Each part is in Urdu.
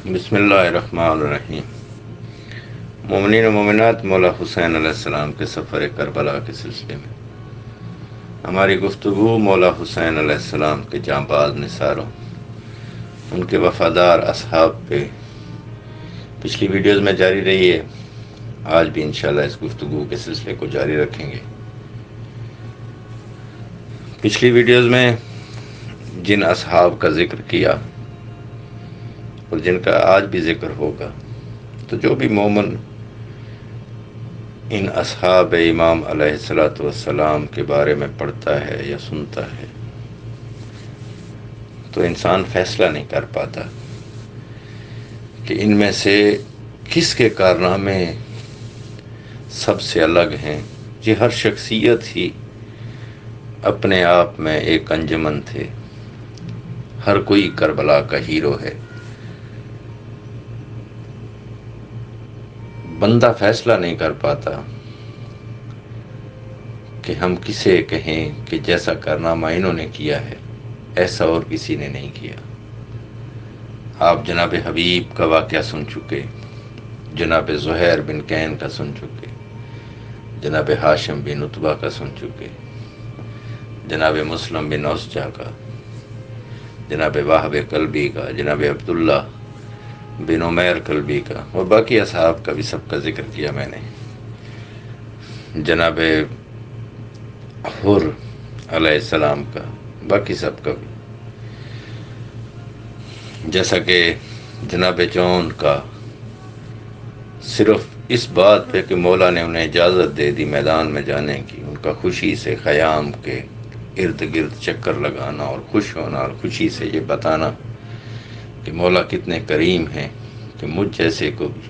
بسم اللہ الرحمن الرحیم۔ مومنین و مومنات، مولا حسین علیہ السلام کے سفر کربلا کے سلسلے میں ہماری گفتگو مولا حسین علیہ السلام کے جانباز نثاروں، ان کے وفادار اصحاب پہ پچھلی ویڈیوز میں جاری رہی ہے۔ آج بھی انشاءاللہ اس گفتگو کے سلسلے کو جاری رکھیں گے۔ پچھلی ویڈیوز میں جن اصحاب کا ذکر کیا اور جن کا آج بھی ذکر ہوگا، تو جو بھی مومن ان اصحاب امام علیہ السلام کے بارے میں پڑھتا ہے یا سنتا ہے تو انسان فیصلہ نہیں کر پاتا کہ ان میں سے کس کے کارنامے سب سے الگ ہیں۔ یہ ہر شخصیت ہی اپنے آپ میں ایک انجمن تھے، ہر کوئی کربلا کا ہیرو ہے۔ بندہ فیصلہ نہیں کر پاتا کہ ہم کسے کہیں کہ جیسا کارنامہ انہوں نے کیا ہے ایسا اور کسی نے نہیں کیا۔ آپ جناب حبیب کا واقعہ سن چکے، جناب زہیر بن کین کا سن چکے، جناب ہاشم بن عتبہ کا سن چکے، جناب مسلم بن اوسجہ کا، جناب واہب کلبی کا، جناب عبداللہ بن عمیر کلبی کا، اور باقی اصحاب کا بھی سب کا ذکر کیا میں نے، جناب حر علیہ السلام کا، باقی سب کا بھی، جیسا کہ جناب جون کا صرف اس بات پہ کہ مولا نے انہیں اجازت دے دی میدان میں جانے کی، ان کا خوشی سے خیام کے ارد گرد چکر لگانا اور خوش ہونا اور خوشی سے یہ بتانا کہ مولا کتنے کریم ہیں کہ مجھ جیسے کو بھی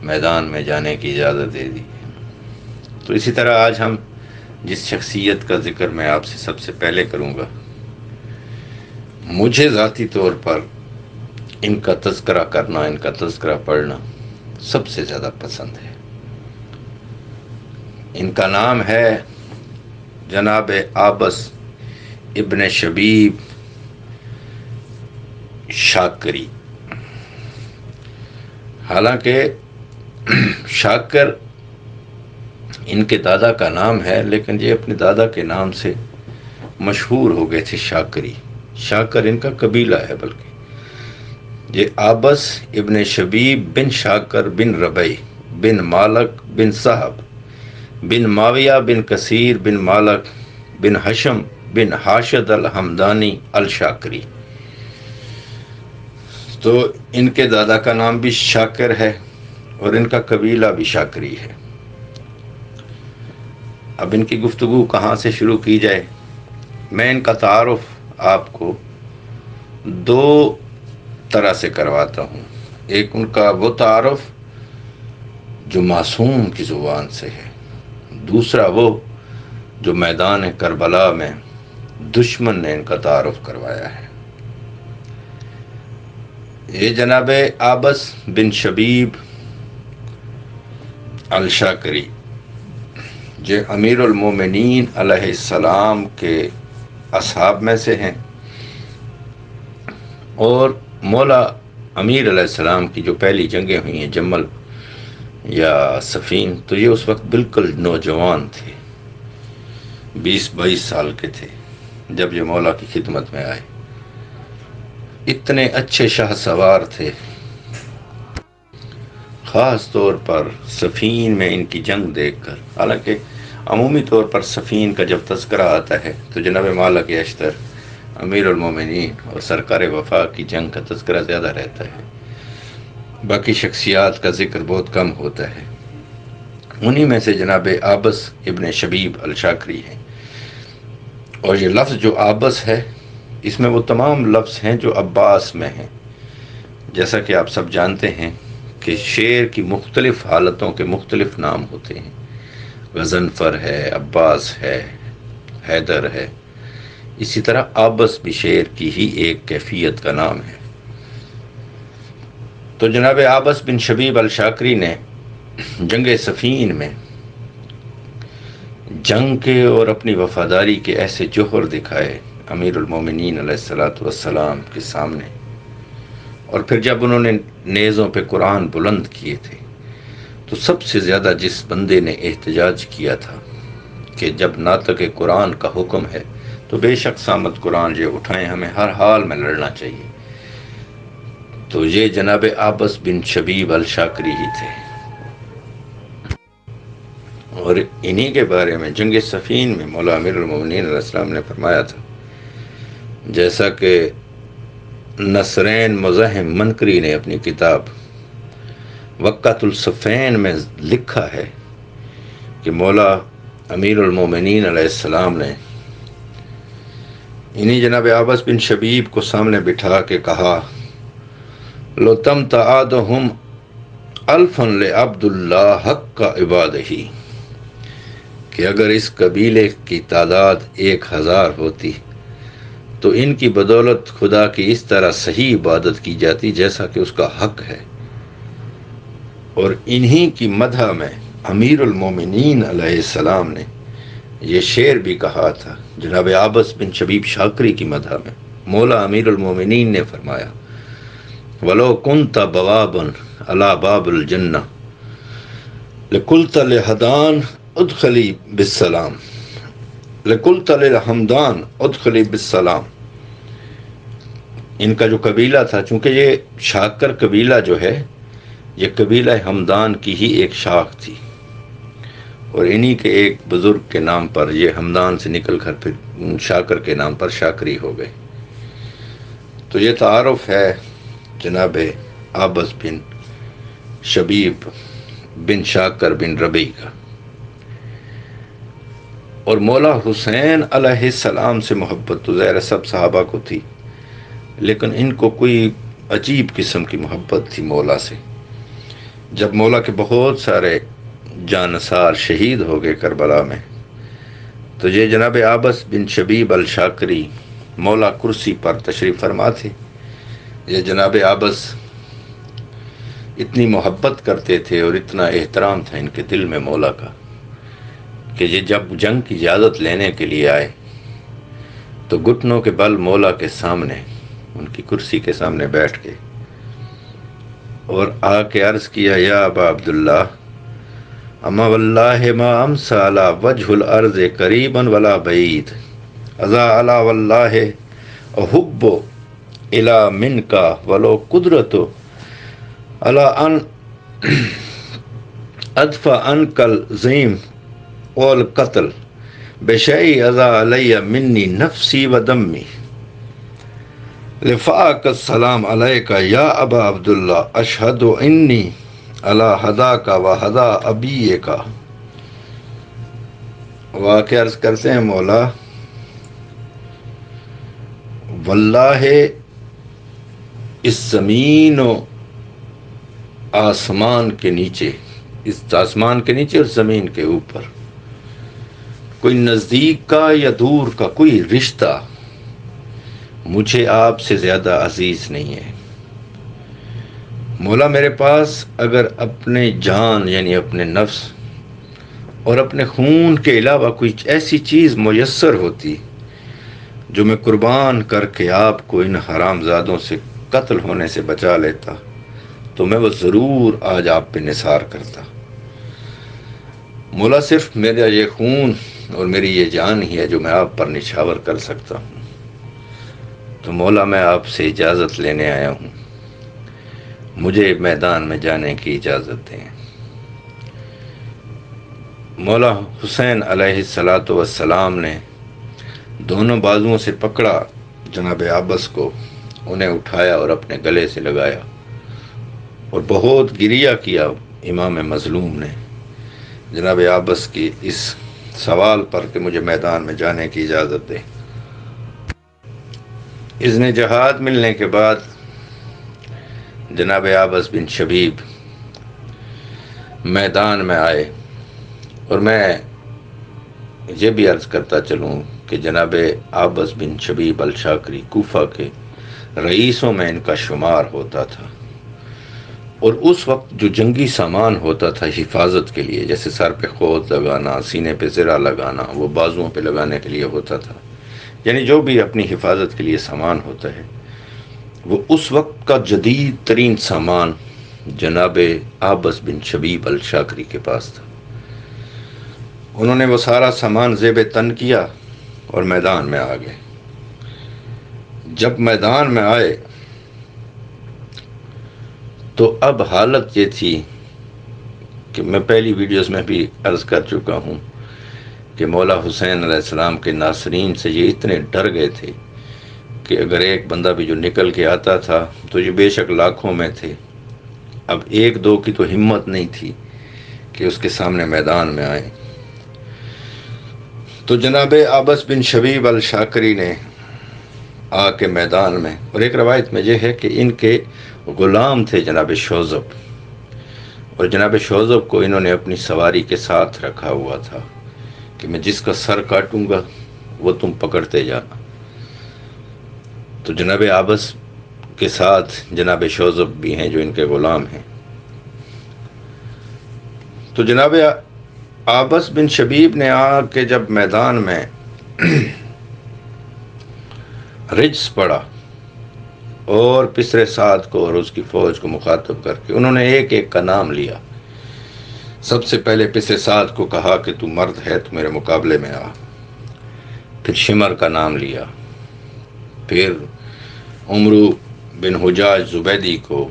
میدان میں جانے کی اجازت دے دی۔ تو اسی طرح آج ہم جس شخصیت کا ذکر میں آپ سے سب سے پہلے کروں گا، مجھے ذاتی طور پر ان کا تذکرہ کرنا، ان کا تذکرہ پڑھنا سب سے زیادہ پسند ہے۔ ان کا نام ہے جناب عابس ابن شبیب شاکری۔ حالانکہ شاکر ان کے دادا کا نام ہے، لیکن یہ اپنے دادا کے نام سے مشہور ہو گئے تھے شاکری۔ شاکر ان کا قبیلہ ہے، بلکہ یہ عابس ابن شبیب بن شاکر بن ربیع بن مالک بن صاحب بن معاویہ بن کثیر بن مالک بن حشم بن حاشد الحمدانی الشاکری۔ تو ان کے دادا کا نام بھی شاکر ہے اور ان کا قبیلہ بھی شاکری ہے۔ اب ان کی گفتگو کہاں سے شروع کی جائے؟ میں ان کا تعارف آپ کو دو طرح سے کرواتا ہوں۔ ایک ان کا وہ تعارف جو معصوم کی زبان سے ہے، دوسرا وہ جو میدان کربلا میں دشمن نے ان کا تعارف کروایا ہے۔ یہ جناب عابس بن شبیب الشاکری جو امیر المومنین علیہ السلام کے اصحاب میں سے ہیں، اور مولا امیر علیہ السلام کی جو پہلی جنگیں ہوئی ہیں جمل یا صفین، تو یہ اس وقت بالکل نوجوان تھے، 20-22 سال کے تھے جب یہ مولا کی خدمت میں آئے۔ اتنے اچھے شاہ سوار تھے، خاص طور پر صفین میں ان کی جنگ دیکھ کر۔ حالانکہ عمومی طور پر صفین کا جب تذکرہ آتا ہے تو جناب مالک اشتر امیر المومنین اور سرکار وفا کی جنگ کا تذکرہ زیادہ رہتا ہے، باقی شخصیات کا ذکر بہت کم ہوتا ہے۔ انہی میں سے جناب عابس ابن شبیب الشاکری ہیں۔ اور یہ لفظ جو عابس ہے، اس میں وہ تمام لفظ ہیں جو عباس میں ہیں۔ جیسا کہ آپ سب جانتے ہیں کہ شیر کی مختلف حالتوں کے مختلف نام ہوتے ہیں، غضنفر ہے، عباس ہے، حیدر ہے، اسی طرح عابس بھی شیر کی ہی ایک کیفیت کا نام ہے۔ تو جناب عابس بن شبیب الشاکری نے جنگ صفین میں جنگ کے اور اپنی وفاداری کے ایسے جوہر دکھائے امیر المومنین علیہ السلام کے سامنے، اور پھر جب انہوں نے نیزوں پہ قرآن بلند کیے تھے تو سب سے زیادہ جس بندے نے احتجاج کیا تھا کہ جب ناطق قرآن کا حکم ہے تو بے شک سامت قرآن یہ اٹھائیں، ہمیں ہر حال میں لڑنا چاہیے، تو یہ جناب عابس بن شبیب الشاکری ہی تھے۔ اور انہی کے بارے میں جنگ صفین میں مولا امیر المومنین علیہ السلام نے فرمایا تھا، جیسا کہ نصرین مزاحم منکری نے اپنی کتاب وقت الصفین میں لکھا ہے کہ مولا امیر المومنین علیہ السلام نے انہی جناب عابس بن شبیب کو سامنے بٹھا کے کہا، لو تم تعادہم الفن لعبد اللہ حق کا عبادہی، کہ اگر اس قبیلے کی تعداد 1000 ہوتی تو ان کی بدولت خدا کی اس طرح صحیح عبادت کی جاتی جیسا کہ اس کا حق ہے۔ اور انہی کی مدح میں امیر المومنین علیہ السلام نے یہ شعر بھی کہا تھا جناب عابس بن شبیب شاکری کی مدح میں۔ مولا امیر المومنین نے فرمایا، وَلَوْ كُنْتَ بَوَابًا عَلَى بَابِ الْجَنَّةِ لَقُلْتَ لِحَمْدَانَ ادخلی بالسلام، لَقُلْتَ لِحَمْدَانَ ادخلی بالسلام۔ ان کا جو قبیلہ تھا، چونکہ یہ شاکر قبیلہ جو ہے یہ قبیلہ ہمدان کی ہی ایک شاخ تھی، اور انہی کے ایک بزرگ کے نام پر یہ ہمدان سے نکل کر پھر شاکر کے نام پر شاکری ہو گئے۔ تو یہ تعارف ہے جناب عابس بن شبیب بن شاکر بن ربیع کا۔ اور مولا حسین علیہ السلام سے محبت تو ظاہر سب صحابہ کو تھی، لیکن ان کو کوئی عجیب قسم کی محبت تھی مولا سے۔ جب مولا کے بہت سارے جانثار شہید ہو گئے کربلا میں، تو یہ جناب عابس بن شبیب الشاکری مولا کرسی پر تشریف فرما تھے۔ یہ جناب عابس اتنی محبت کرتے تھے اور اتنا احترام تھا ان کے دل میں مولا کا کہ یہ جب جنگ کی اجازت لینے کے لیے آئے تو گھٹنوں کے بل مولا کے سامنے ان کی کرسی کے سامنے بیٹھ کے اور آ کے عرض کیا، یا ابا عبداللہ اما واللہ ما امسى على وجه الارض قریبا ولا بعید اذا علا واللہ احب الى منك ولو قدرت على ان ادفع عنك الظیم والقتل بشیء اذا علی منی نفسی و دمی لفاق السلام علیک یا ابا عبداللہ اشہد انی علی ہداک و ہدا ابیک۔ واقع عرض کرتے ہیں مولا، واللہ اس زمین و آسمان کے نیچے، اس آسمان کے نیچے اور زمین کے اوپر کوئی نزدیک کا یا دور کا کوئی رشتہ مجھے آپ سے زیادہ عزیز نہیں ہے۔ مولا میرے پاس اگر اپنے جان یعنی اپنے نفس اور اپنے خون کے علاوہ کوئی ایسی چیز میسر ہوتی جو میں قربان کر کے آپ کو ان حرام زادوں سے قتل ہونے سے بچا لیتا تو میں وہ ضرور آج آپ پہ نثار کرتا۔ مولا صرف میرا یہ خون اور میری یہ جان ہی ہے جو میں آپ پر نچھاور کر سکتا ہوں، تو مولا میں آپ سے اجازت لینے آیا ہوں، مجھے میدان میں جانے کی اجازت دیں۔ مولا حسین علیہ السلام نے دونوں بازوؤں سے پکڑا جناب عابس کو، انہیں اٹھایا اور اپنے گلے سے لگایا اور بہت گریہ کیا امام مظلوم نے جناب عابس کی اس سوال پر کہ مجھے میدان میں جانے کی اجازت دے۔ اذن جہاد ملنے کے بعد جناب عابس بن شبیب میدان میں آئے، اور میں یہ بھی عرض کرتا چلوں کہ جناب عابس بن شبیب الشاکری کوفہ کے رئیسوں میں ان کا شمار ہوتا تھا، اور اس وقت جو جنگی سامان ہوتا تھا حفاظت کے لیے، جیسے سر پہ خود لگانا، سینے پہ زرہ لگانا، وہ بازوؤں پہ لگانے کے لیے ہوتا تھا، یعنی جو بھی اپنی حفاظت کے لیے سامان ہوتا ہے، وہ اس وقت کا جدید ترین سامان جناب عابس بن شبیب الشاکری کے پاس تھا۔ انہوں نے وہ سارا سامان زیب تن کیا اور میدان میں آ گئے۔ جب میدان میں آئے تو اب حالت یہ تھی کہ میں پہلی ویڈیوز میں بھی عرض کر چکا ہوں کہ مولا حسین علیہ السلام کے ناصرین سے یہ اتنے ڈر گئے تھے کہ اگر ایک بندہ بھی جو نکل کے آتا تھا تو یہ بے شک لاکھوں میں تھے، اب ایک دو کی تو ہمت نہیں تھی کہ اس کے سامنے میدان میں آئیں۔ تو جناب عابس بن شبیب الشاکری نے آ کے میدان میں، اور ایک روایت میں یہ ہے کہ ان کے غلام تھے جناب شوذب، اور جناب شوذب کو انہوں نے اپنی سواری کے ساتھ رکھا ہوا تھا کہ میں جس کا سر کاٹوں گا وہ تم پکڑتے جانا۔ تو جناب عابس کے ساتھ جناب شوذب بھی ہیں جو ان کے غلام ہیں۔ تو جناب عابس بن شبیب نے آ کے جب میدان میں رجس پڑا اور پسر سعد کو اور اس کی فوج کو مخاطب کر کے انہوں نے ایک ایک کا نام لیا۔ سب سے پہلے پسر سعد کو کہا کہ تو مرد ہے تو میرے مقابلے میں آ، پھر شمر کا نام لیا، پھر عمرو بن حجاج زبیدی کو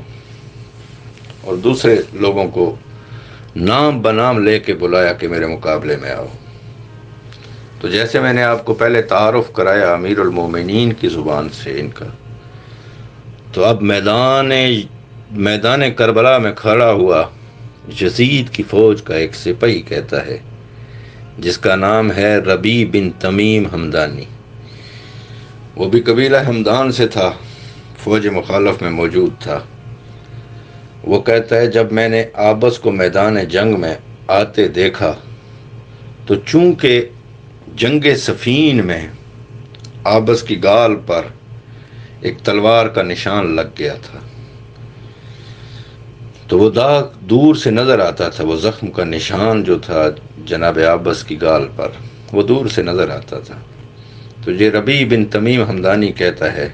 اور دوسرے لوگوں کو نام بنام لے کے بلایا کہ میرے مقابلے میں آؤ۔ تو جیسے میں نے آپ کو پہلے تعارف کرایا امیر المومنین کی زبان سے ان کا، تو اب میدان کربلا میں کھڑا ہوا یزید کی فوج کا ایک سپاہی کہتا ہے جس کا نام ہے ربیع بن تمیم ہمدانی، وہ بھی قبیلہ ہمدان سے تھا، فوج مخالف میں موجود تھا۔ وہ کہتا ہے جب میں نے عابس کو میدان جنگ میں آتے دیکھا تو چونکہ جنگ صفین میں عابس کی گال پر ایک تلوار کا نشان لگ گیا تھا، تو وہ داغ دور سے نظر آتا تھا، وہ زخم کا نشان جو تھا جناب عابس کی گال پر وہ دور سے نظر آتا تھا۔ تو یہ ربیع بن تمیم ہمدانی کہتا ہے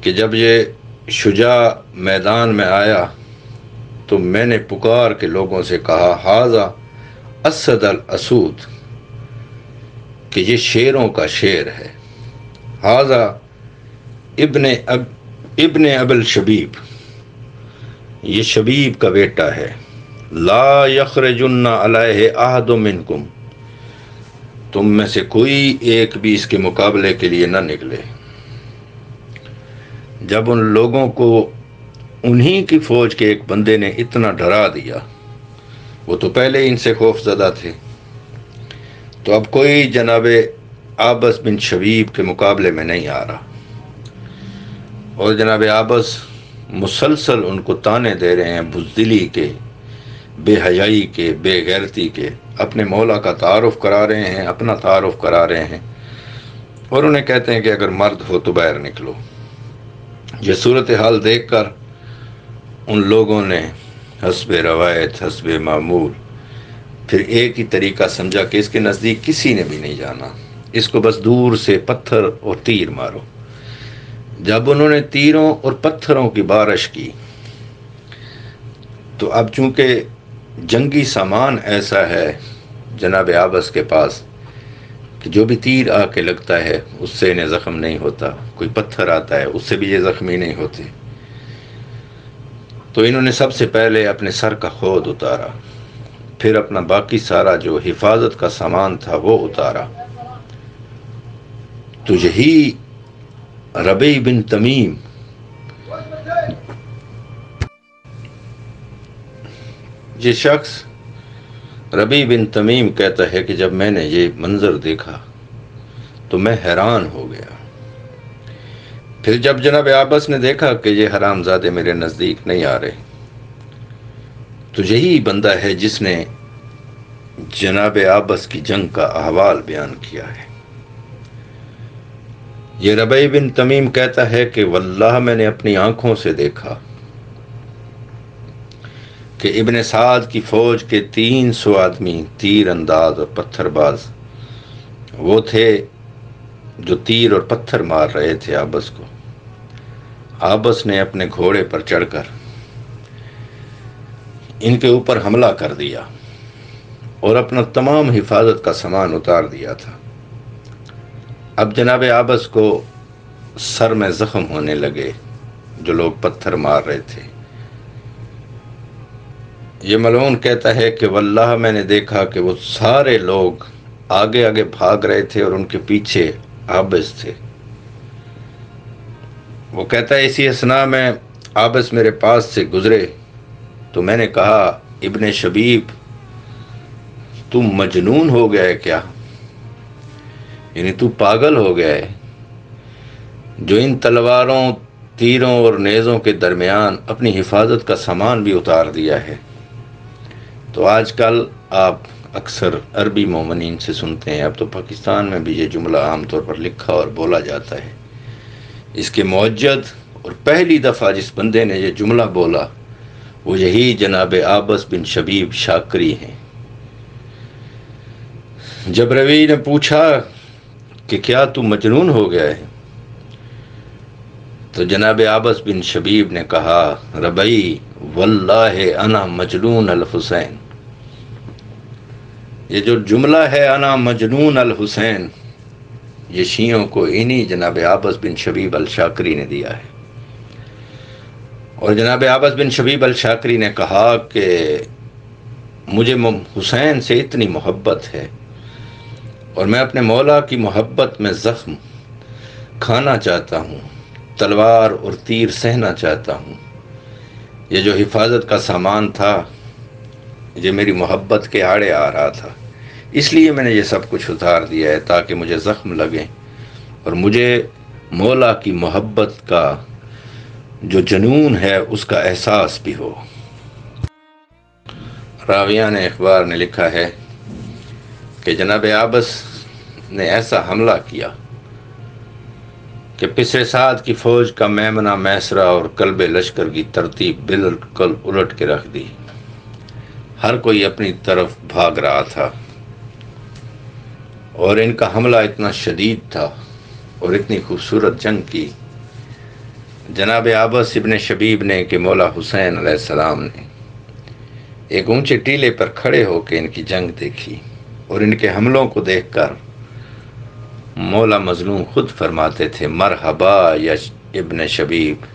کہ جب یہ شجاع میدان میں آیا تو میں نے پکار کے لوگوں سے کہا ھذا اسد الاسود، کہ یہ شیروں کا شیر ہے، ھذا ابن ابل شبیب، یہ شبیب کا بیٹا ہے، لا یخرجن علیہ احد منکم، تم میں سے کوئی ایک بھی اس کے مقابلے کے لیے نہ نکلے۔ جب ان لوگوں کو انہی کی فوج کے ایک بندے نے اتنا ڈرا دیا، وہ تو پہلے ان سے خوف زدہ تھے، تو اب کوئی جناب عابس بن شبیب کے مقابلے میں نہیں آ رہا، اور جناب عابس مسلسل ان کو تانے دے رہے ہیں بزدلی کے، بے حیائی کے، بے غیرتی کے، اپنے مولا کا تعارف کرا رہے ہیں، اپنا تعارف کرا رہے ہیں، اور انہیں کہتے ہیں کہ اگر مرد ہو تو باہر نکلو۔ یہ صورتحال دیکھ کر ان لوگوں نے حسب روایت، حسب معمول، پھر ایک ہی طریقہ سمجھا کہ اس کے نزدیک کسی نے بھی نہیں جانا، اس کو بس دور سے پتھر اور تیر مارو۔ جب انہوں نے تیروں اور پتھروں کی بارش کی تو اب چونکہ جنگی سامان ایسا ہے جناب عابس کے پاس کہ جو بھی تیر آ کے لگتا ہے اس سے انہیں زخم نہیں ہوتا، کوئی پتھر آتا ہے اس سے بھی یہ زخمی نہیں ہوتے، تو انہوں نے سب سے پہلے اپنے سر کا خود اتارا، پھر اپنا باقی سارا جو حفاظت کا سامان تھا وہ اتارا۔ تو یہی ربیع بن تمیم یہ شخص ربیع بن تمیم کہتا ہے کہ جب میں نے یہ منظر دیکھا تو میں حیران ہو گیا۔ پھر جب جناب عابس نے دیکھا کہ یہ حرام زادے میرے نزدیک نہیں آ رہے، تو یہی بندہ ہے جس نے جناب عابس کی جنگ کا احوال بیان کیا ہے۔ یہ ربیع بن تمیم کہتا ہے کہ واللہ میں نے اپنی آنکھوں سے دیکھا کہ ابن سعد کی فوج کے 300 آدمی تیر انداز اور پتھر باز وہ تھے جو تیر اور پتھر مار رہے تھے عابس کو، آبس نے اپنے گھوڑے پر چڑھ کر ان کے اوپر حملہ کر دیا اور اپنا تمام حفاظت کا سامان اتار دیا تھا۔ اب جناب آبس کو سر میں زخم ہونے لگے، جو لوگ پتھر مار رہے تھے۔ یہ ملعون کہتا ہے کہ واللہ میں نے دیکھا کہ وہ سارے لوگ آگے آگے بھاگ رہے تھے اور ان کے پیچھے آبس تھے۔ وہ کہتا ہے اسی اثناء میں آبس میرے پاس سے گزرے تو میں نے کہا ابن شبیب تم مجنون ہو گیا ہے کیا؟ یعنی تو پاگل ہو گیا ہے، جو ان تلواروں، تیروں اور نیزوں کے درمیان اپنی حفاظت کا سامان بھی اتار دیا ہے۔ تو آج کل آپ اکثر عربی مومنین سے سنتے ہیں، اب تو پاکستان میں بھی یہ جملہ عام طور پر لکھا اور بولا جاتا ہے۔ اس کے موجد اور پہلی دفعہ جس بندے نے یہ جملہ بولا وہ یہی جناب آبس بن شبیب شاکری ہیں۔ جب روی نے پوچھا کہ کیا تو مجنون ہو گیا ہے، تو جناب آبس بن شبیب نے کہا ربی واللہ انا مجنون الحسین۔ یہ جو جملہ ہے انا مجنون الحسین، یہ شیعوں کو انہی جناب آبس بن شبیب الشاکری نے دیا ہے۔ اور جناب آبس بن شبیب الشاکری نے کہا کہ مجھے حسین سے اتنی محبت ہے اور میں اپنے مولا کی محبت میں زخم کھانا چاہتا ہوں، تلوار اور تیر سہنا چاہتا ہوں۔ یہ جو حفاظت کا سامان تھا یہ میری محبت کے آڑے آ رہا تھا، اس لیے میں نے یہ سب کچھ اتار دیا ہے تاکہ مجھے زخم لگے اور مجھے مولا کی محبت کا جو جنون ہے اس کا احساس بھی ہو۔ راویان اخبار نے لکھا ہے کہ جناب آبس نے ایسا حملہ کیا کہ پسر سعد کی فوج کا میمنہ میسرہ اور قلب لشکر کی ترتیب بالکل الٹ کے رکھ دی۔ ہر کوئی اپنی طرف بھاگ رہا تھا اور ان کا حملہ اتنا شدید تھا اور اتنی خوبصورت جنگ کی جناب آبس ابن شبیب نے کہ مولا حسین علیہ السلام نے ایک اونچے ٹیلے پر کھڑے ہو کے ان کی جنگ دیکھی اور ان کے حملوں کو دیکھ کر مولا مظلوم خود فرماتے تھے مرحبا یا ابن شبیب،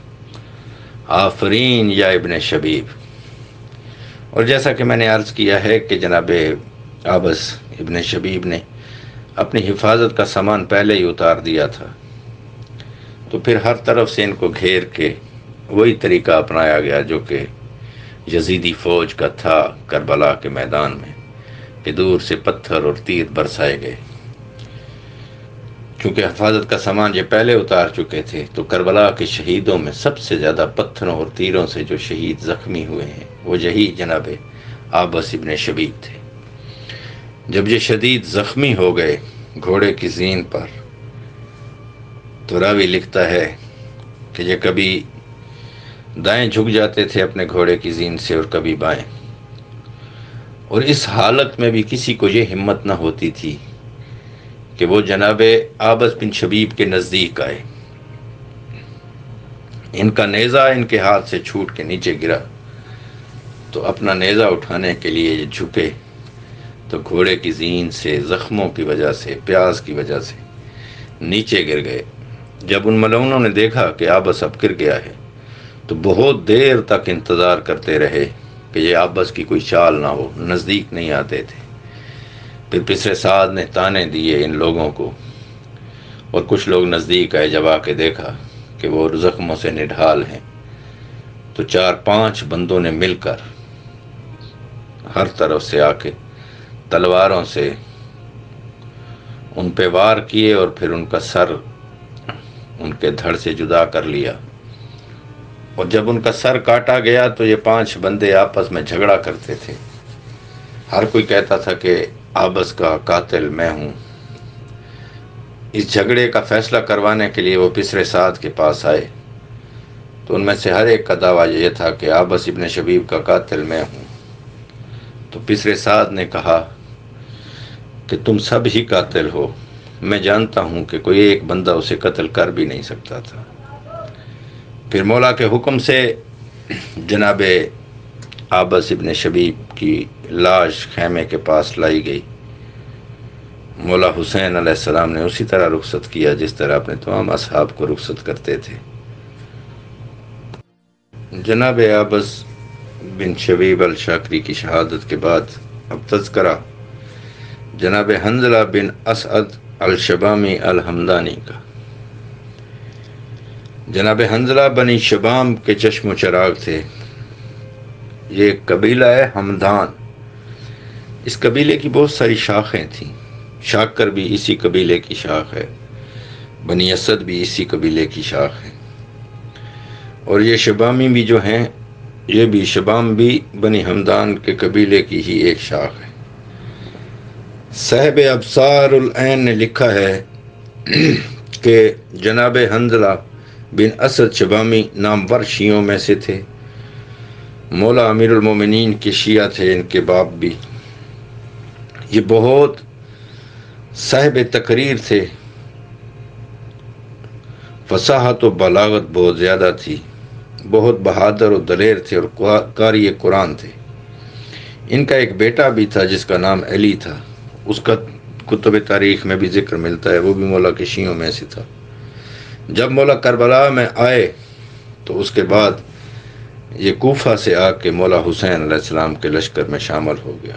آفرین یا ابن شبیب۔ اور جیسا کہ میں نے عرض کیا ہے کہ جناب آبس ابن شبیب نے اپنی حفاظت کا سامان پہلے ہی اتار دیا تھا، تو پھر ہر طرف سے ان کو گھیر کے وہی طریقہ اپنایا گیا جو کہ یزیدی فوج کا تھا کربلا کے میدان میں، کہ دور سے پتھر اور تیر برسائے گئے۔ چونکہ حفاظت کا سامان یہ پہلے اتار چکے تھے تو کربلا کے شہیدوں میں سب سے زیادہ پتھروں اور تیروں سے جو شہید زخمی ہوئے ہیں وہ یہی جناب آبس ابن شبیب تھے۔ جب یہ شدید زخمی ہو گئے گھوڑے کی زین پر تو راوی لکھتا ہے کہ یہ کبھی دائیں جھک جاتے تھے اپنے گھوڑے کی زین سے اور کبھی بائیں، اور اس حالت میں بھی کسی کو یہ ہمت نہ ہوتی تھی کہ وہ جناب آبس بن شبیب کے نزدیک آئے۔ ان کا نیزہ ان کے ہاتھ سے چھوٹ کے نیچے گرا تو اپنا نیزہ اٹھانے کے لیے یہ جھکے تو گھوڑے کی زین سے زخموں کی وجہ سے، پیاس کی وجہ سے نیچے گر گئے۔ جب ان ملعونوں نے دیکھا کہ آبس اب گر گیا ہے تو بہت دیر تک انتظار کرتے رہے کہ یہ آبس کی کوئی چال نہ ہو، نزدیک نہیں آتے تھے۔ پھر پسر سعد نے تانے دیے ان لوگوں کو اور کچھ لوگ نزدیک آئے، جب آ کے دیکھا کہ وہ زخموں سے نڈھال ہیں تو 4-5 بندوں نے مل کر ہر طرف سے آ کے تلواروں سے ان پہ وار کیے اور پھر ان کا سر ان کے دھڑ سے جدا کر لیا۔ اور جب ان کا سر کاٹا گیا تو یہ 5 بندے آپس میں جھگڑا کرتے تھے، ہر کوئی کہتا تھا کہ آبس کا قاتل میں ہوں۔ اس جھگڑے کا فیصلہ کروانے کے لیے وہ پسر سعد کے پاس آئے تو ان میں سے ہر ایک کا دعویٰ یہ تھا کہ آبس ابن شبیب کا قاتل میں ہوں۔ تو پسر سعد نے کہا کہ تم سب ہی قاتل ہو، میں جانتا ہوں کہ کوئی ایک بندہ اسے قتل کر بھی نہیں سکتا تھا، پھر مولا کے حکم سے جناب عابس ابن شبیب کی لاش خیمے کے پاس لائی گئی۔ مولا حسین علیہ السلام نے اسی طرح رخصت کیا جس طرح اپنے تمام اصحاب کو رخصت کرتے تھے۔ جناب عابس بن شبیب الشاکری کی شہادت کے بعد اب تذکرہ جناب حنظلہ بن اسعد الشبامی الحمدانی کا۔ جناب حنظلہ بنی شبام کے چشم و چراغ تھے۔ یہ ایک قبیلہ ہے حمدان۔ اس قبیلے کی بہت ساری شاخیں تھیں۔ شاکر بھی اسی قبیلے کی شاخ ہے، بنی اسد بھی اسی قبیلے کی شاخ ہے، اور یہ شبامی بھی جو ہیں، یہ بھی شبام بھی بنی حمدان کے قبیلے کی ہی ایک شاخ ہے۔ صاحب ابصار العین نے لکھا ہے کہ جناب حنظلہ بن اسد شبامی نامور شیعوں میں سے تھے۔ مولا امیر المومنین کے شیعہ تھے ان کے باپ بھی۔ یہ بہت صاحب تقریر تھے، فصاحت و بلاغت بہت زیادہ تھی، بہت بہادر و دلیر تھے اور قاری قرآن تھے۔ ان کا ایک بیٹا بھی تھا جس کا نام علی تھا، اس کا کتب تاریخ میں بھی ذکر ملتا ہے، وہ بھی مولا کے شیعوں میں سے تھا۔ جب مولا کربلا میں آئے تو اس کے بعد یہ کوفہ سے آ کے مولا حسین علیہ السلام کے لشکر میں شامل ہو گیا۔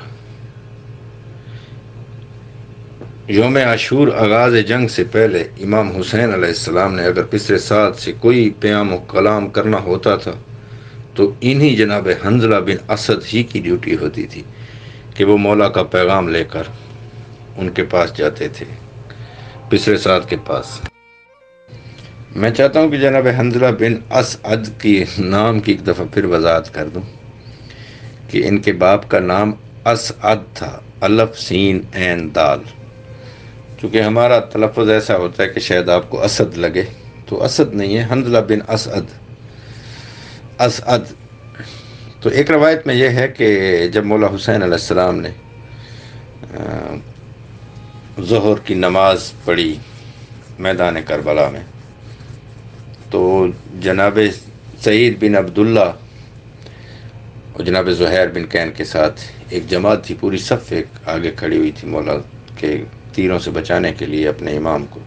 یوم عاشور آغاز جنگ سے پہلے امام حسین علیہ السلام نے اگر پسرے ساتھ سے کوئی پیام و کلام کرنا ہوتا تھا تو انہی جناب حنظلہ بن اسد ہی کی ڈیوٹی ہوتی تھی کہ وہ مولا کا پیغام لے کر ان کے پاس جاتے تھے، پسرے ساتھ کے پاس۔ میں چاہتا ہوں کہ جناب حنظلہ بن اسعد کی نام کی ایک دفعہ پھر وضاحت کر دوں کہ ان کے باپ کا نام اسعد تھا، الف سین عین دال۔ چونکہ ہمارا تلفظ ایسا ہوتا ہے کہ شاید آپ کو اسد لگے، تو اسد نہیں ہے، حنظلہ بن اسعد۔ تو ایک روایت میں یہ ہے کہ جب مولا حسین علیہ السلام نے ظہر کی نماز پڑھی میدان کربلا میں، تو جناب سعید بن عبداللہ اور جناب زہیر بن کین کے ساتھ ایک جماعت تھی، پوری صف ایک آگے کھڑی ہوئی تھی مولا کے تیروں سے بچانے کے لیے اپنے امام کو۔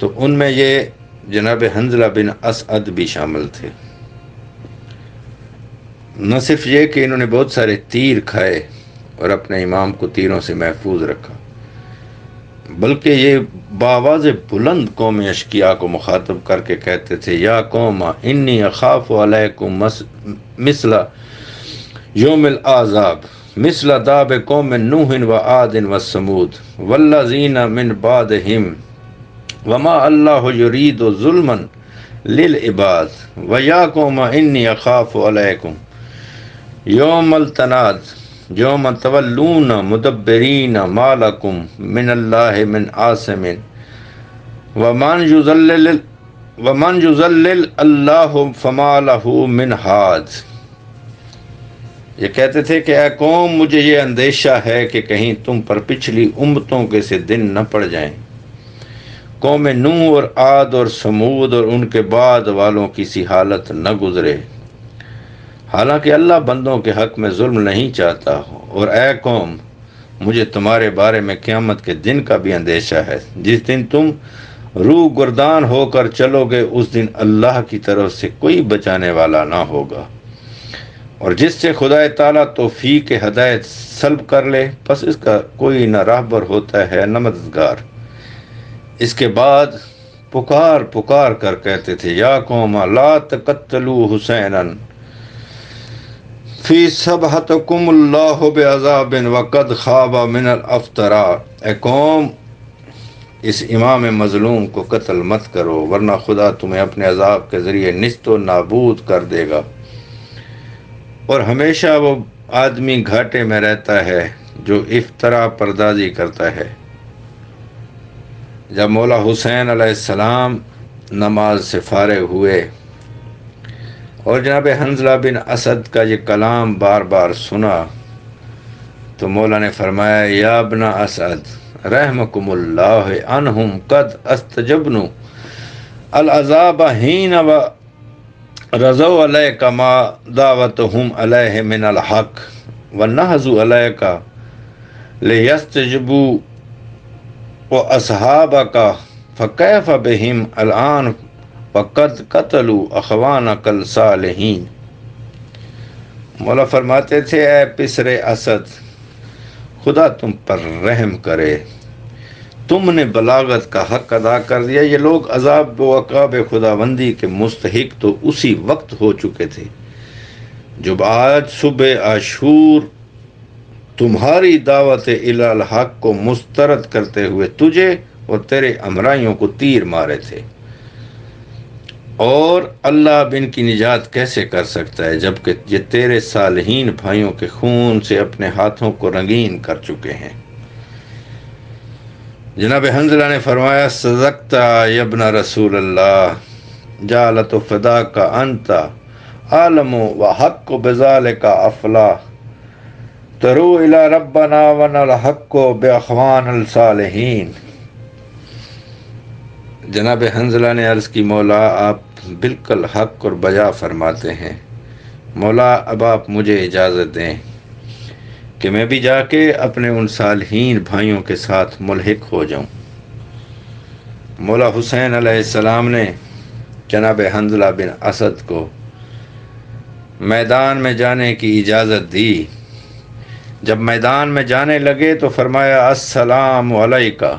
تو ان میں یہ جناب حنظلہ بن اسعد بھی شامل تھے۔ نہ صرف یہ کہ انہوں نے بہت سارے تیر کھائے اور اپنے امام کو تیروں سے محفوظ رکھا، بلکہ یہ بآواز بلند قوم اشقیاء کو مخاطب کر کے کہتے تھے، یا قوم انی اخاف علیکم مثل یوم الاحزاب مثل داب قوم نوح و عاد و ثمود والذین من بعدہم وما اللہ یرید ظلما للعباد ویا قوم انی اخاف علیکم یوم التناد یوم تولون مدبرین ما لکم من اللہ من عاصم ومن یضلل اللہ فما لہ من ہاد۔ یہ کہتے تھے کہ اے قوم، مجھے یہ اندیشہ ہے کہ کہیں تم پر پچھلی امتوں کے سے دن نہ پڑ جائیں، قوم نوح اور عاد اور سمود اور ان کے بعد والوں کی سی حالت نہ گزرے، حالانکہ اللہ بندوں کے حق میں ظلم نہیں چاہتا۔ اور اے قوم، مجھے تمہارے بارے میں قیامت کے دن کا بھی اندیشہ ہے، جس دن تم روح گردان ہو کر چلو گے، اس دن اللہ کی طرف سے کوئی بچانے والا نہ ہوگا، اور جس سے خدا تعالیٰ توفیق ہدایت سلب کر لے پس اس کا کوئی نہ راہبر ہوتا ہے نہ مددگار۔ اس کے بعد پکار پکار کر کہتے تھے، یا قوم لا تقتلوا حسینا فی صبحتکم اللہ بعذاب وقد خاب من الافطراء۔ اے قوم، اس امام مظلوم کو قتل مت کرو، ورنہ خدا تمہیں اپنے عذاب کے ذریعے نیست و نابود کر دے گا، اور ہمیشہ وہ آدمی گھاٹے میں رہتا ہے جو افطرا پردازی کرتا ہے۔ جب مولا حسین علیہ السلام نماز سے فارغ ہوئے اور جناب حنظلہ بن اسد کا یہ کلام بار بار سنا تو مولا نے فرمایا، یا ابن اسد رحمکم اللہ انہم قد استجبنوا العذاب حین رضو علیک ما دعوتہم علیہ من الحق ونہزو علیک لیستجبوا واصحابک فکیف بہم الآن وقد قتلوا اخوانک الصالحین۔ مولا فرماتے تھے اے پسر اسد، خدا تم پر رحم کرے، تم نے بلاغت کا حق ادا کر دیا۔ یہ لوگ عذاب و عقاب خداوندی کے مستحق تو اسی وقت ہو چکے تھے جب آج صبح عاشور تمہاری دعوت الی الحق کو مسترد کرتے ہوئے تجھے اور تیرے امرائیوں کو تیر مارے تھے، اور اللہ اب ان کی نجات کیسے کر سکتا ہے جبکہ یہ تیرے صالحین بھائیوں کے خون سے اپنے ہاتھوں کو رنگین کر چکے ہیں۔ جناب حنظلہ نے فرمایا صدقتا یا ابن رسول اللہ جعلت فداک انت عالم و حق بذالک افلا ترو الی ربنا ون الحق باخوان الصالحین۔ جناب حنظلہ نے عرض کی مولا آپ بالکل حق اور بجا فرماتے ہیں، مولا اب آپ مجھے اجازت دیں کہ میں بھی جا کے اپنے ان صالحین بھائیوں کے ساتھ ملحق ہو جاؤں۔ مولا حسین علیہ السلام نے جناب حنظلہ بن اسد کو میدان میں جانے کی اجازت دی۔ جب میدان میں جانے لگے تو فرمایا السلام علیکہ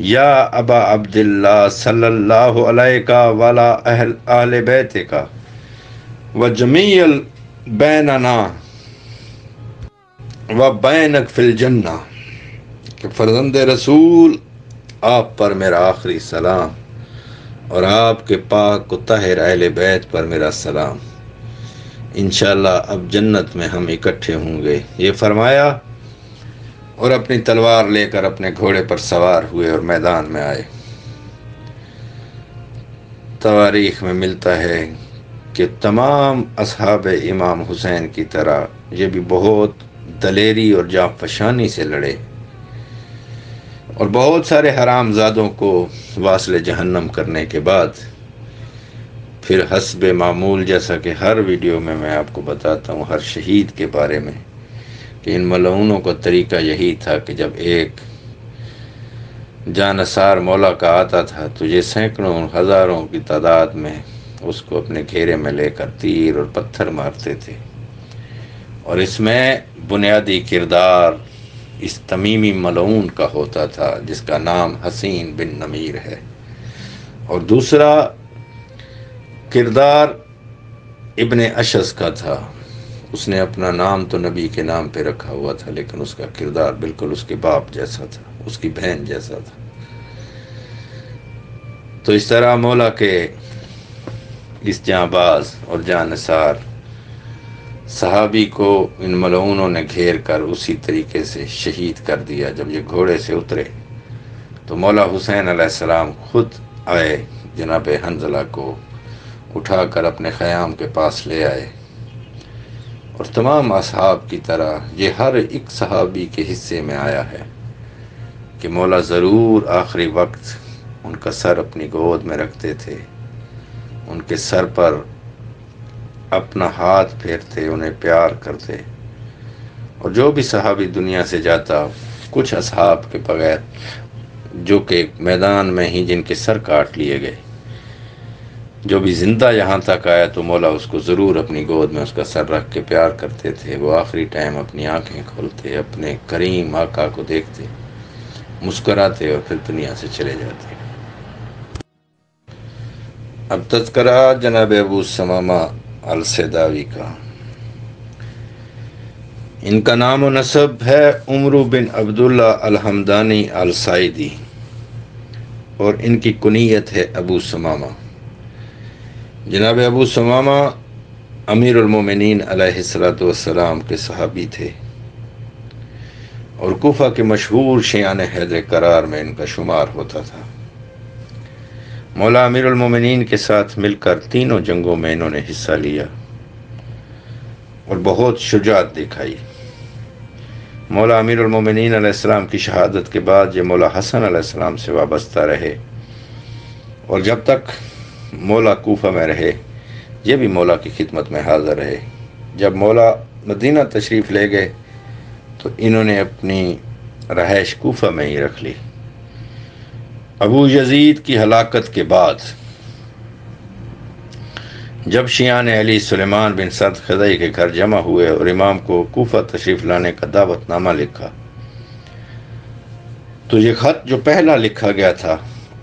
یا ابا عبداللہ صلی اللہ علیہ وعلی اہل بیتک وجمیع بیننا و بینک فی الجنہ، کہ فرزند رسول آپ پر میرا آخری سلام اور آپ کے پاک و طاہر اہل بیت پر میرا سلام، انشاءاللہ اب جنت میں ہم اکٹھے ہوں گے۔ یہ فرمایا اور اپنی تلوار لے کر اپنے گھوڑے پر سوار ہوئے اور میدان میں آئے۔ تواریخ میں ملتا ہے کہ تمام اصحاب امام حسین کی طرح یہ بھی بہت دلیری اور جاں فشانی سے لڑے اور بہت سارے حرام زادوں کو واصل جہنم کرنے کے بعد پھر حسب معمول، جیسا کہ ہر ویڈیو میں آپ کو بتاتا ہوں ہر شہید کے بارے میں، کہ ان ملعونوں کا طریقہ یہی تھا کہ جب ایک جانثار مولا کا آتا تھا تو یہ سینکڑوں ہزاروں کی تعداد میں اس کو اپنے گھیرے میں لے کر تیر اور پتھر مارتے تھے، اور اس میں بنیادی کردار اس تمیمی ملعون کا ہوتا تھا جس کا نام حسین بن نمیر ہے، اور دوسرا کردار ابن اشعث کا تھا۔ اس نے اپنا نام تو نبی کے نام پہ رکھا ہوا تھا لیکن اس کا کردار بالکل اس کے باپ جیسا تھا، اس کی بہن جیسا تھا۔ تو اس طرح مولا کے اس جانباز اور جانثار صحابی کو ان ملعونوں نے گھیر کر اسی طریقے سے شہید کر دیا۔ جب یہ گھوڑے سے اترے تو مولا حسین علیہ السلام خود آئے، جناب حنظلہ کو اٹھا کر اپنے خیام کے پاس لے آئے، اور تمام اصحاب کی طرح یہ ہر ایک صحابی کے حصے میں آیا ہے کہ مولا ضرور آخری وقت ان کا سر اپنی گود میں رکھتے تھے، ان کے سر پر اپنا ہاتھ پھیرتے، انہیں پیار کرتے، اور جو بھی صحابی دنیا سے جاتا کچھ اصحاب کے بغیر جو کہ میدان میں ہی جن کے سر کاٹ لیے گئے، جو بھی زندہ یہاں تک آیا تو مولا اس کو ضرور اپنی گود میں اس کا سر رکھ کے پیار کرتے تھے۔ وہ آخری ٹائم اپنی آنکھیں کھولتے، اپنے کریم آقا کو دیکھتے، مسکراتے اور پھر دنیا سے چلے جاتے۔ اب تذکرہ جناب ابو ثمامہ السداوی کا۔ ان کا نام و نسب ہے عمر بن عبداللہ الحمدانی السائدی، اور ان کی کنیت ہے ابو ثمامہ۔ جناب ابو ثمامہ امیر المومنین علیہ السلام کے صحابی تھے، اور کوفہ کے مشہور شیعان حیدر کرار میں ان کا شمار ہوتا تھا۔ مولا امیر المومنین کے ساتھ مل کر تینوں جنگوں میں انہوں نے حصہ لیا اور بہت شجاعت دکھائی۔ مولا امیر المومنین علیہ السلام کی شہادت کے بعد یہ مولا حسن علیہ السلام سے وابستہ رہے، اور جب تک مولا کوفہ میں رہے یہ بھی مولا کی خدمت میں حاضر رہے۔ جب مولا مدینہ تشریف لے گئے تو انہوں نے اپنی رہائش کوفہ میں ہی رکھ لی۔ ابو یزید کی ہلاکت کے بعد جب شیعان علی سلیمان بن سعد خزائی کے گھر جمع ہوئے اور امام کو کوفہ تشریف لانے کا دعوت نامہ لکھا، تو یہ خط جو پہلا لکھا گیا تھا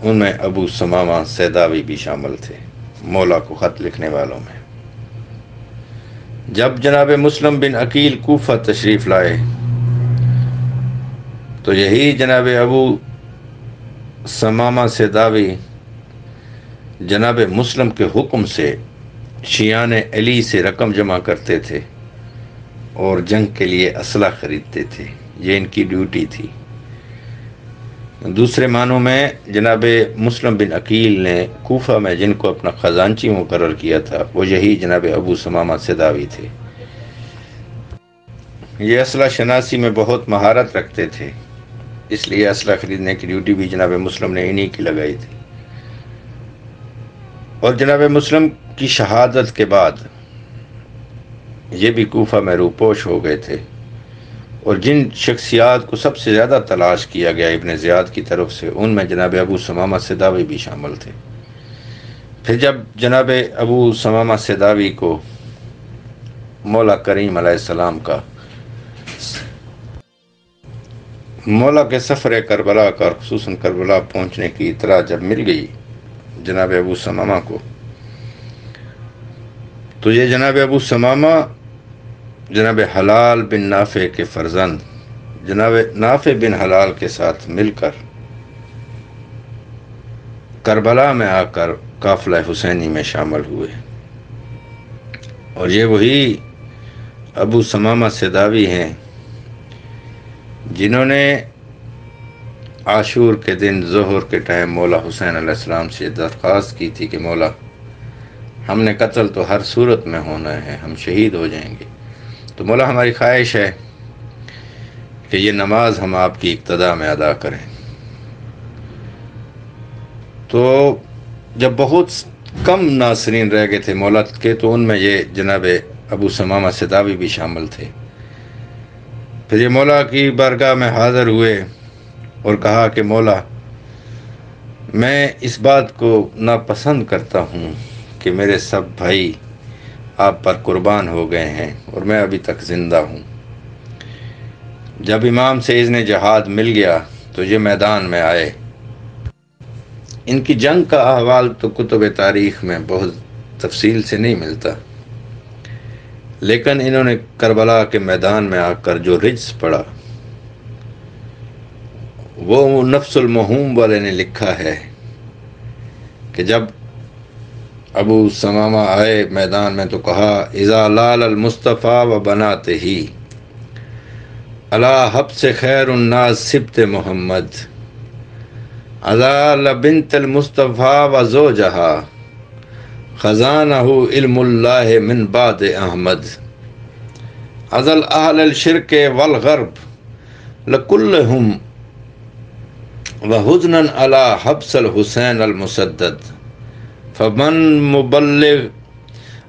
ان میں ابو ثمامہ سیداوی بھی شامل تھے، مولا کو خط لکھنے والوں میں۔ جب جناب مسلم بن عقیل کوفہ تشریف لائے تو یہی جناب ابو ثمامہ سیداوی جناب مسلم کے حکم سے شیعان علی سے رقم جمع کرتے تھے اور جنگ کے لیے اسلحہ خریدتے تھے، یہ ان کی ڈیوٹی تھی۔ دوسرے معنوں میں جناب مسلم بن عقیل نے کوفہ میں جن کو اپنا خزانچی مقرر کیا تھا وہ یہی جناب ابو ثمامہ سیداوی تھے۔ یہ اسلحہ شناسی میں بہت مہارت رکھتے تھے، اس لیے اسلحہ خریدنے کی ڈیوٹی بھی جناب مسلم نے انہی کی لگائی تھی۔ اور جناب مسلم کی شہادت کے بعد یہ بھی کوفہ میں روپوش ہو گئے تھے، اور جن شخصیات کو سب سے زیادہ تلاش کیا گیا ابن زیاد کی طرف سے ان میں جناب ابو ثمامہ سیداوی بھی شامل تھے۔ پھر جب جناب ابو ثمامہ سیداوی کو مولا کریم علیہ السلام کا مولا کے سفر کربلا کا، خصوصاً کربلا پہنچنے کی اطلاع جب مل گئی جناب ابو ثمامہ کو، تو یہ جناب ابو ثمامہ جناب حلال بن نافع کے فرزند جناب نافع بن حلال کے ساتھ مل کر کربلا میں آ کر قافلہ حسینی میں شامل ہوئے۔ اور یہ وہی ابو ثمامہ سیداوی ہیں جنہوں نے عاشور کے دن ظہر کے ٹائم مولا حسین علیہ السلام سے درخواست کی تھی کہ مولا ہم نے قتل تو ہر صورت میں ہونا ہے، ہم شہید ہو جائیں گے، تو مولا ہماری خواہش ہے کہ یہ نماز ہم آپ کی اقتدا میں ادا کریں۔ تو جب بہت کم ناصرین رہ گئے تھے مولا کے تو ان میں یہ جناب ابو ثمامہ سیداوی بھی شامل تھے۔ پھر یہ مولا کی بارگاہ میں حاضر ہوئے اور کہا کہ مولا میں اس بات کو ناپسند کرتا ہوں کہ میرے سب بھائی آپ پر قربان ہو گئے ہیں اور میں ابھی تک زندہ ہوں۔ جب امام سے اذن جہاد مل گیا تو یہ میدان میں آئے۔ ان کی جنگ کا احوال تو کتب تاریخ میں بہت تفصیل سے نہیں ملتا، لیکن انہوں نے کربلا کے میدان میں آ کر جو رجز پڑھا وہ نفس المہوم والے نے لکھا ہے کہ جب ابو ثمامہ آئے میدان میں تو کہا اذا لال المصطفیٰ و بناتے ہی اللہ حب سے خیر الناس سبت محمد ازال بنت المصطفیٰ و زوجہا خزانہ علم اللہ من بعد احمد ازل اہل الشرک والغرب لکلہم وحزنا علی حبس الحسین المسدد فمن مبلغ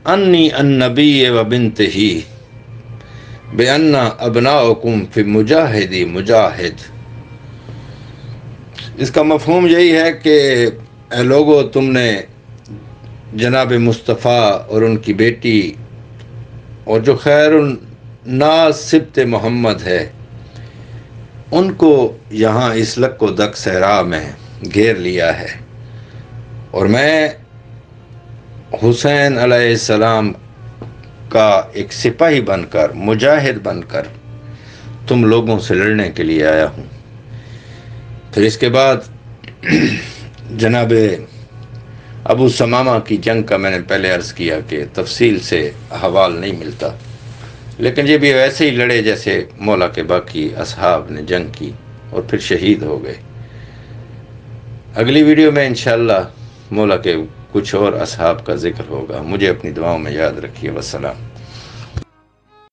انی النبی و بنتہی بأن ابناؤکم فی مجاہدی مجاہد۔ اس کا مفہوم یہی ہے کہ اے لوگو تم نے جناب مصطفیٰ اور ان کی بیٹی اور جو خیر الناس سبت محمد ہے ان کو یہاں اس لک و دک صحرا میں گھیر لیا ہے، اور میں حسین علیہ السلام کا ایک سپاہی بن کر مجاہد بن کر تم لوگوں سے لڑنے کے لیے آیا ہوں۔ پھر اس کے بعد جناب ابو ثمامہ کی جنگ کا میں نے پہلے عرض کیا کہ تفصیل سے حوال نہیں ملتا، لیکن یہ بھی ویسے ہی لڑے جیسے مولا کے باقی اصحاب نے جنگ کی اور پھر شہید ہو گئے۔ اگلی ویڈیو میں انشاءاللہ مولا کے کچھ اور اصحاب کا ذکر ہوگا۔ مجھے اپنی دعاؤں میں یاد رکھیے۔ والسلام۔